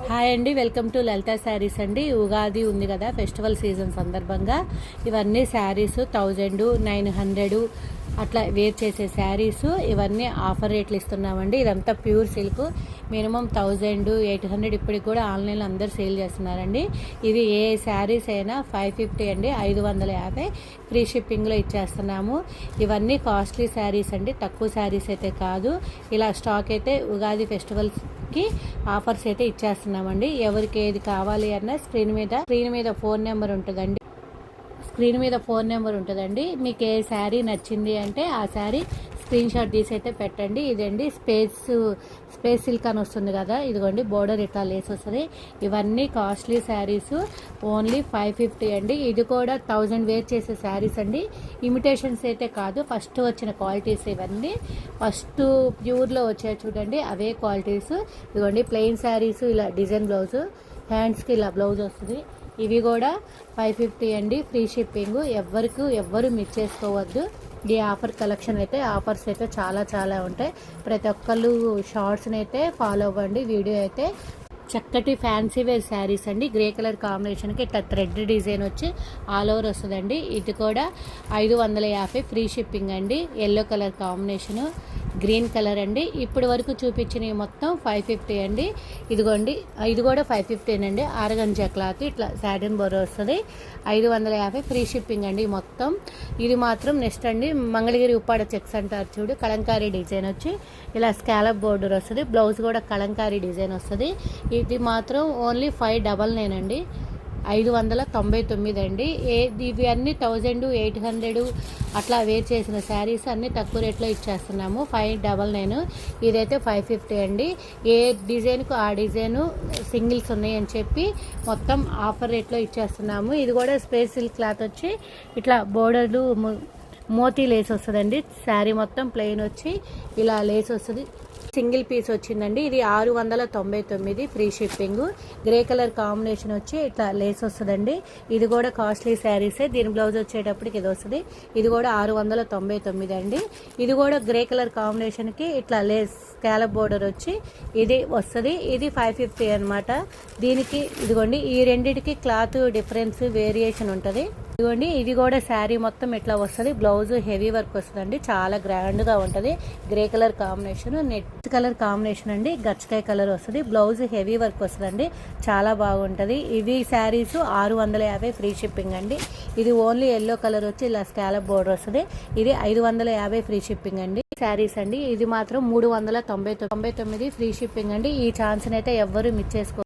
Hi అండి, welcome to లలిత శారీస్ అండి. ఉగాది ఉంది కదా, ఫెస్టివల్ సీజన్ సందర్భంగా ఇవన్నీ శారీస్ 1900 అట్లా వేర్ చేసే శారీస్ ఇవన్నీ ఆఫర్ రేట్లు ఇస్తున్నామండి. ఇదంతా ప్యూర్ సిల్క్, మినిమం 1800 ఇప్పటికి కూడా ఆన్లైన్లో అందరు సేల్ చేస్తున్నారండి. ఇది ఏ శారీస్ అయినా 550 అండి, 550 ఫ్రీ షిప్పింగ్లో ఇచ్చేస్తున్నాము. ఇవన్నీ కాస్ట్లీ శారీస్ అండి, తక్కువ శారీస్ అయితే కాదు. ఇలా స్టాక్ అయితే ఉగాది ఫెస్టివల్స్కి ఆఫర్స్ అయితే ఇచ్చేస్తున్నామండి. ఎవరికి ఏది కావాలి అన్న స్క్రీన్ మీద ఫోన్ నెంబర్ ఉంటుందండి. మీకు ఏ శారీ నచ్చింది అంటే ఆ శారీ స్క్రీన్ షాట్ తీసి అయితే పెట్టండి. ఇదండి స్పేస్ సిల్క్ అని వస్తుంది కదా, ఇదిగోండి బోర్డర్ ఇట్లా లేస్ వస్తుంది. ఇవన్నీ కాస్ట్లీ శారీస్, ఓన్లీ 550 అండి. ఇది కూడా 1000 వేర్ చేసే శారీస్ అండి, ఇమిటేషన్స్ అయితే కాదు. ఫస్ట్ వచ్చిన క్వాలిటీస్ ఇవన్నీ, ఫస్ట్ ప్యూర్లో వచ్చాయి చూడండి, అవే క్వాలిటీస్. ఇదిగోండి ప్లెయిన్ శారీస్, ఇలా డిజైన్ బ్లౌజ్, హ్యాండ్స్కి ఇలా బ్లౌజ్ వస్తుంది. ఇవి కూడా 550 అండి, ఫ్రీ షిప్పింగ్. ఎవ్వరు మిస్ చేసుకోవద్దు. ఈ ఆఫర్స్ అయితే చాలా ఉంటాయి. ప్రతి ఒక్కళ్ళు షార్ట్స్ని అయితే ఫాలో అవ్వండి. వీడియో అయితే చక్కటి ఫ్యాన్సీ వేర్ శారీస్ అండి. గ్రే కలర్ కాంబినేషన్కి ఇట్లా థ్రెడ్ డిజైన్ వచ్చి ఆల్ ఓవర్ వస్తుందండి. ఇది కూడా 550 ఫ్రీ షిప్పింగ్ అండి. Yellow colour combination, green colour అండి. ఇప్పటి వరకు చూపించినవి మొత్తం 550 అండి. ఇదిగోండి ఇది కూడా 550 అండి. ఆరగంజా క్లాత్ ఇట్లా సాటిన్ బోర్ వస్తుంది. 550 ఫ్రీ షిప్పింగ్ అండి మొత్తం. ఇది మాత్రం నెక్స్ట్ అండి, మంగళగిరి ఉప్పాడ చెక్స్ అంటారు చూడు, కలంకారీ డిజైన్ వచ్చి ఇలా స్కాలప్ బోర్డర్ వస్తుంది. బ్లౌజ్ కూడా కలంకారీ డిజైన్ వస్తుంది. ఇది మాత్రం ఓన్లీ 599 అండి, 599 అండి. ఇవి అన్నీ 1800 అట్లా వేర్ చేసిన శారీస్ అన్నీ తక్కువ రేట్లో ఇచ్చేస్తున్నాము. 599. ఇదైతే 550 అండి. ఏ డిజైన్కు ఆ డిజైను సింగిల్స్ ఉన్నాయని చెప్పి మొత్తం ఆఫర్ రేట్లో ఇచ్చేస్తున్నాము. ఇది కూడా స్పేస్ సిల్క్ క్లాత్ వచ్చి ఇట్లా బోర్డర్లు మోతీ లేస్ వస్తుందండి. శారీ మొత్తం ప్లెయిన్ వచ్చి ఇలా లేస్ వస్తుంది. సింగిల్ పీస్ వచ్చిందండి. ఇది 699 free shipping. Grey colour combination వచ్చి ఇట్లా లేస్ వస్తుందండి. ఇది కూడా కాస్ట్లీ శారీసే. దీని బ్లౌజ్ వచ్చేటప్పటికి ఇది వస్తుంది. ఇది కూడా 699 అండి. ఇది కూడా గ్రే కలర్ కాంబినేషన్కి ఇట్లా లేస్ స్కాలప్ బోర్డర్ వచ్చి ఇది వస్తుంది. ఇది 550 అనమాట. దీనికి ఇదిగోండి ఈ రెండిటికి క్లాత్ డిఫరెన్స్ వేరియేషన్ ఉంటుంది. ఇదిగోండి ఇది కూడా శారీ మొత్తం ఇట్లా వస్తుంది. బ్లౌజ్ హెవీ వర్క్ వస్తుందండి, చాలా గ్రాండ్గా ఉంటుంది. Grey colour combination, net colour combination అండి, గచ్చకాయ కలర్ వస్తుంది. బ్లౌజ్ హెవీ వర్క్ వస్తుందండి, చాలా బాగుంటుంది. ఇవి శారీస్ 650 ఫ్రీ షిప్పింగ్ అండి. ఇది ఓన్లీ ఎల్లో కలర్ వచ్చి ఇలా స్కాలప్ బోర్డర్ వస్తుంది. ఇది 550 ఫ్రీ షిప్పింగ్ అండి. శారీస్ అండి ఇది మాత్రం 399 ఫ్రీ షిప్పింగ్ అండి. ఈ ఛాన్స్ని అయితే ఎవ్వరు మిస్ చేసుకో